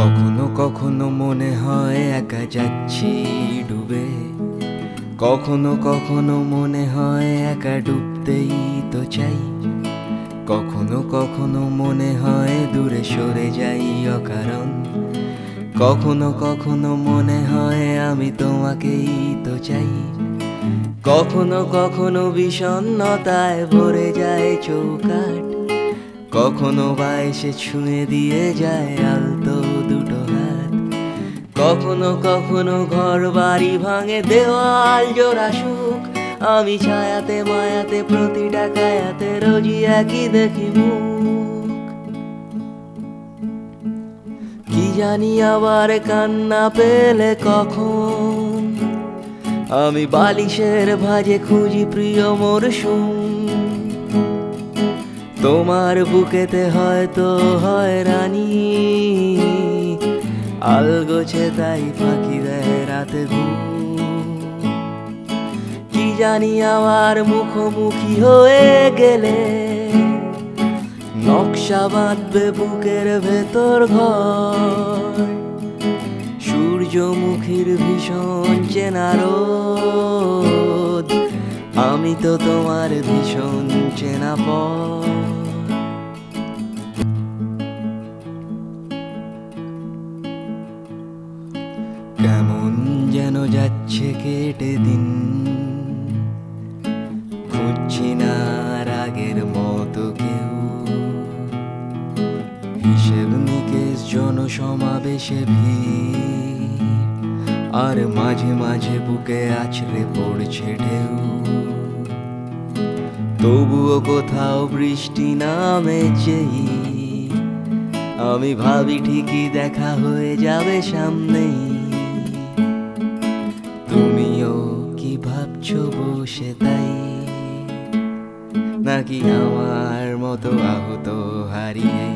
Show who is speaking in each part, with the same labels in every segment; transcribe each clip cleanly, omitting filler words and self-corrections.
Speaker 1: কখনো কখনো মনে হয় একা যাচ্ছি ডুবে, কখনো কখনো মনে হয় একা ডুবতেই তো চাই, কখনো কখনো মনে হয় দূরে সরে যাই অকারণ, কখনো কখনো মনে হয় আমি তোমাকেই তো চাই, কখনো কখনো বিষণ্ণতায় ভরে যায় চৌকাঠ, কখনো বা এসে ছুঁয়ে দিয়ে যায় আলতো দুটো হাত, কখনো কখনো ঘর বাড়ি ভাঙে দেওয়াল জোড়া সুখ, আমি ছায়াতে মায়াতে প্রতিটা কায়াতে রোজই একই দেখি মুখ। কি জানি আবার কান্না পেলে কখন, আমি বালিশের ভাঁজে খুঁজি প্রিয় মরশুম, তোমার বুকেতে হয়তো হয় রানী, আলগোছে তাই ফাঁকি দেয় রাতে ঘুম। কি জানি আমার মুখোমুখি হয়ে গেলে নকশা বাঁধবে বুকের ভেতর ঘর, সূর্যমুখীর ভীষণ চেনা রোদ, আমি তো তোমার ভীষণ চেনা পথ। কেমন যেন যাচ্ছে কেটে দিন, খুঁজছি না আগের মতো কেউ, হিসেব নিকেশ জনসমাবেশে ভিড়, আর মাঝে মাঝে বুকে আছড়ে পড়ছে ঢেউ, তবুও কোথাও বৃষ্টি নামেছেই, আমি ভাবি ঠিকই দেখা হয়ে যাবে সামনেই। তুমিও কি ভাবছো বসে তাই, নাকি আমার মতো আহত হারিয়ে?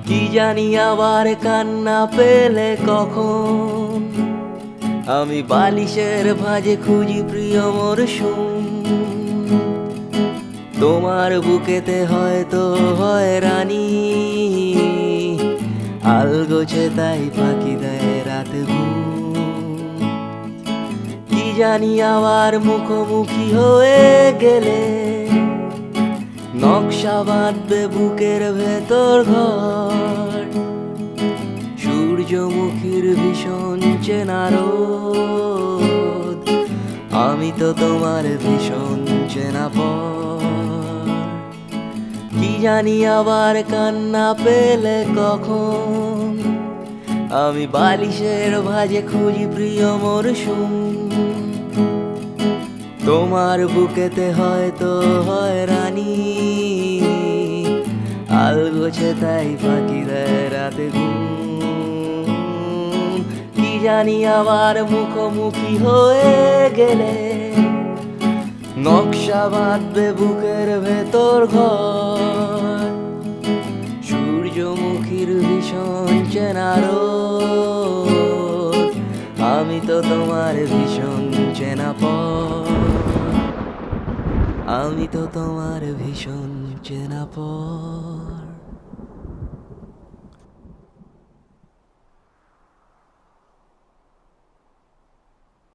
Speaker 1: কি জানি আবার কান্না পেলে কখন, আমি বালিশের ভাঁজে খুঁজি প্রিয় মরশুম, তোমার বুকেতে হয়তো হয় রানী, আলগোছে তাই ফাঁকি দেয় রাতে ঘুম। কি জানি আবার মুখোমুখি হয়ে গেলে নকশা বাঁধবে বুকের ভেতর ঘর, সূর্যমুখীর ভীষণ চেনা রোদ, আমি তো তোমার ভীষণ চেনা পথ। কি জানি আবার কান্না পেলে কখন, আমি বালিশের ভাঁজে খুঁজি প্রিয় মরশুম, তোমার বুকেতে হয়তো হয় রানী, আলগোছে তাই ফাঁকি দেয় রাতে ঘুম। কি জানি আবার মুখোমুখি হয়ে গেলে নকশা বাঁধবে বুকের ভেতর ঘর, সূর্যমুখীর ভীষণ চেনা রোদ, আমি তো তোমার ভীষণ চেনা পথ, আমি তো তোমার ভীষণ চেনা পথ।